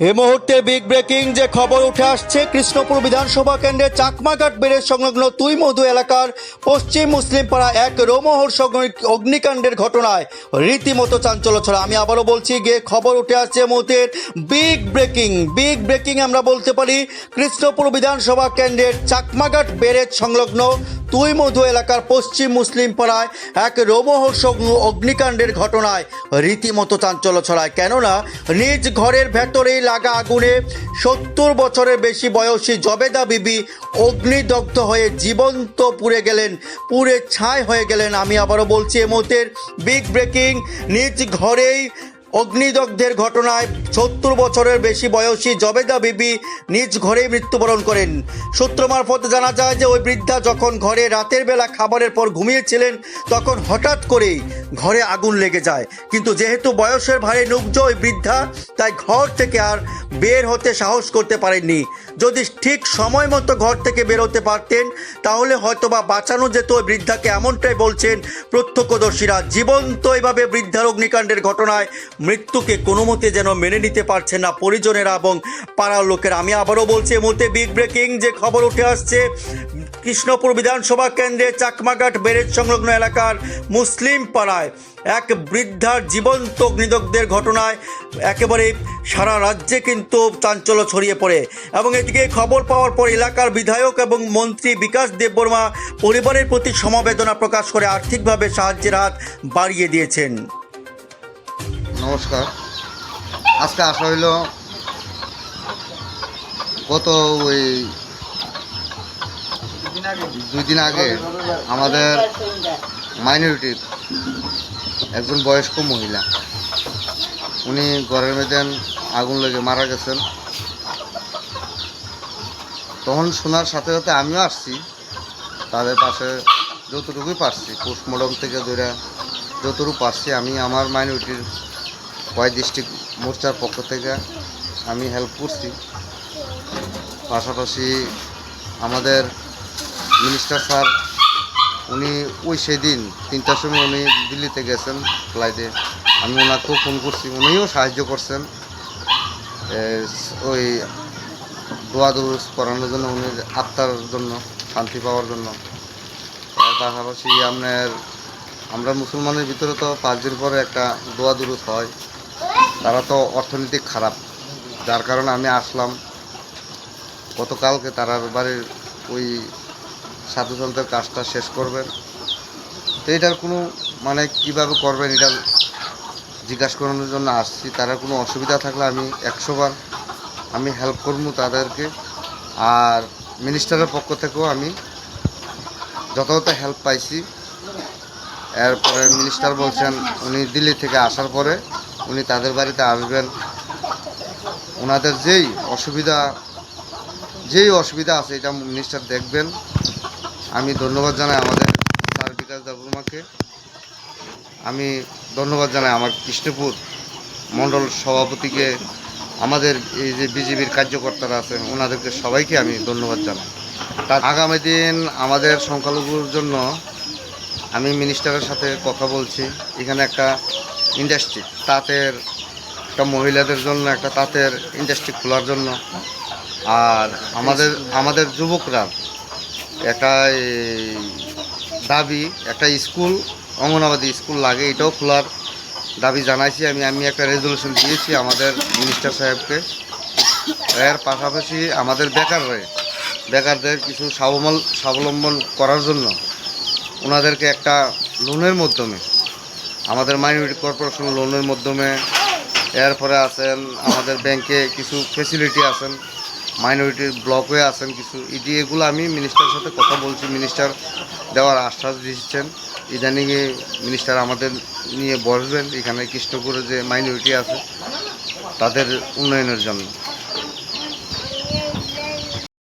এই মুহূর্তে big breaking যে খবর উঠে আসছে, কৃষ্ণপুর বিধানসভা কেন্দ্রের চাকমাঘাট ব্যারেজ সংলগ্ন তুইমধু এলাকার পশ্চিম মুসলিম পাড়া এক রোমহর্ষ অগ্নিকাণ্ডের ঘটনায় রীতিমতো চাঞ্চল্য ছড়া। আমি আবারও বলছি, গিয়ে খবর উঠে আসছে মুহূর্তের বিগ ব্রেকিং আমরা বলতে পারি। কৃষ্ণপুর বিধানসভা কেন্দ্রের চাকমাঘাট ব্যারেজ সংলগ্ন তুইমধু এলাকার পশ্চিম মুসলিম পাড়ায় এক রোমহর্ষ অগ্নিকাণ্ডের ঘটনায় রীতিমতো চাঞ্চল্য ছড়ায়। কেননা নিজ ঘরের ভেতরেই লাগা আগুনে 70 বছরের বেশি বয়সী জবেদা বিবি অগ্নিদগ্ধ হয়ে জীবন্ত পুড়ে ছাই হয়ে গেলেন। আমি আবারও বলছি, এই মুহূর্তের বিগ ব্রেকিং, নিজ ঘরেই অগ্নিদগ্ধের ঘটনায় 70 বছরের বেশি বয়সী জবেদা বিবি নিজ ঘরেই মৃত্যুবরণ করেন। সূত্র মারফত জানা যায় যে ওই বৃদ্ধা যখন ঘরে রাতের বেলা খাবারের পর ঘুমিয়েছিলেন, তখন হঠাৎ করেই ঘরে আগুন লেগে যায়। কিন্তু যেহেতু বয়সের ভারে নুগ্ধ ওই বৃদ্ধা, তাই ঘর থেকে আর বের হতে সাহস করতে পারেননি। যদি ঠিক সময় মতো ঘর থেকে বের হতে পারতেন, তাহলে হয়তোবা বাঁচানো যেত ওই বৃদ্ধাকে, এমনটাই বলছেন প্রত্যক্ষদর্শীরা। জীবন্ত এভাবে বৃদ্ধার অগ্নিকাণ্ডের ঘটনায় মৃত্যুকে কোনো মতে যেন মেনে নিতে পারছেন না পরিজনেরা এবং পাড়ার লোকেরা। আমি আবারও বলছি, এই মুহূর্তে বিগ ব্রেকিং যে খবর উঠে আসছে, কৃষ্ণপুর বিধানসভা কেন্দ্রে চাকমাঘাট ব্যারেজ সংলগ্ন এলাকার মুসলিম পাড়ায় এক বৃদ্ধার জীবন্ত অগ্নিদগ্ধের ঘটনায় একেবারে সারা রাজ্যে কিন্তু চাঞ্চল্য ছড়িয়ে পড়ে। এবং এদিকে খবর পাওয়ার পর এলাকার বিধায়ক এবং মন্ত্রী বিকাশ দেববর্মা পরিবারের প্রতি সমবেদনা প্রকাশ করে আর্থিকভাবে সাহায্যের হাত বাড়িয়ে দিয়েছেন। নমস্কার। আজকে আসা হইল গত ওই 2 দিন আগে আমাদের মাইনরিটির একজন বয়স্ক মহিলা, উনি ঘরের মধ্যে আগুন লেগে মারা গেছেন। তখন শোনার সাথে সাথে আমিও আসছি, তাদের পাশে যতটুকুই পারছি, পোস্টমর্টম থেকে ধরে যতটুকু পারছি আমি আমার মাইনরিটির ওয়াই ডিস্ট্রিক্ট মোর্চার পক্ষ থেকে আমি হেল্প করছি। পাশাপাশি আমাদের মিনিস্টার স্যার, উনি ওই সেদিন 3টার সময় উনি দিল্লিতে গেছেন ফ্লাইটে, আমি ওনাকেও ফোন করছি, উনিও সাহায্য করছেন ওই দোয়া দুরুস করানোর জন্য, উনি আত্মার জন্য, শান্তি পাওয়ার জন্য। তার পাশাপাশি আমরা মুসলমানের ভিতরে তো 5 দিন পরে একটা দোয়া দুরুস হয়। তারা তো অর্থনৈতিক খারাপ, যার কারণে আমি আসলাম। গতকালকে তারার বাড়ির ওই সাধুসন্তের কাজটা শেষ করবেন, তো এটার কোনো মানে কীভাবে করবেন এটা জিজ্ঞাসা করানোর জন্য আসছি। তারা কোনো অসুবিধা থাকলে আমি 100 বার আমি হেল্প করবো তাদেরকে। আর মিনিস্টারের পক্ষ থেকেও আমি যথাযথ হেল্প পাইছি। এরপরে মিনিস্টার বলছেন উনি দিল্লি থেকে আসার পরে উনি তাদের বাড়িতে আসবেন, ওনাদের যেই অসুবিধা আছে এটা মিনিস্টার দেখবেন। আমি ধন্যবাদ জানাই আমাদের স্যার বিকাশ দেববর্মাকে, আমি ধন্যবাদ জানাই আমার কৃষ্ণপুর মণ্ডল সভাপতিকে, আমাদের এই যে বিজেপির কার্যকর্তারা আছে ওনাদেরকে সবাইকে আমি ধন্যবাদ জানাই। তার আগামী দিন আমাদের সংখ্যালঘুর জন্য আমি মিনিস্টারের সাথে কথা বলছি, এখানে একটা ইন্ডাস্ট্রি, তাঁতের একটা মহিলাদের জন্য একটা তাঁতের ইন্ডাস্ট্রি খোলার জন্য। আর আমাদের যুবকরা একটা দাবি, একটা স্কুল, অঙ্গনাবাদী স্কুল লাগে, এটাও খোলার দাবি জানাইছি। আমি একটা রেজলিউশন দিয়েছি আমাদের মিনিস্টার সাহেবকে। এর পাশাপাশি আমাদের বেকারদের কিছু স্বাবলম্বন করার জন্য ওনাদেরকে একটা লোনের মাধ্যমে, আমাদের মাইনরিটি কর্পোরেশন লোনের মাধ্যমে, এরপরে আছেন আমাদের ব্যাংকে কিছু ফেসিলিটি আছেন, মাইনরিটির ব্লকে আছেন কিছু, এগুলো আমি মিনিস্টারের সাথে কথা বলছি। মিনিস্টার দেওয়ার আশ্বাস দিচ্ছেন, ইদানিংয়ে মিনিস্টার আমাদের নিয়ে বসবেন এখানে কৃষ্ণপুরে যে মাইনরিটি আছে তাদের উন্নয়নের জন্য।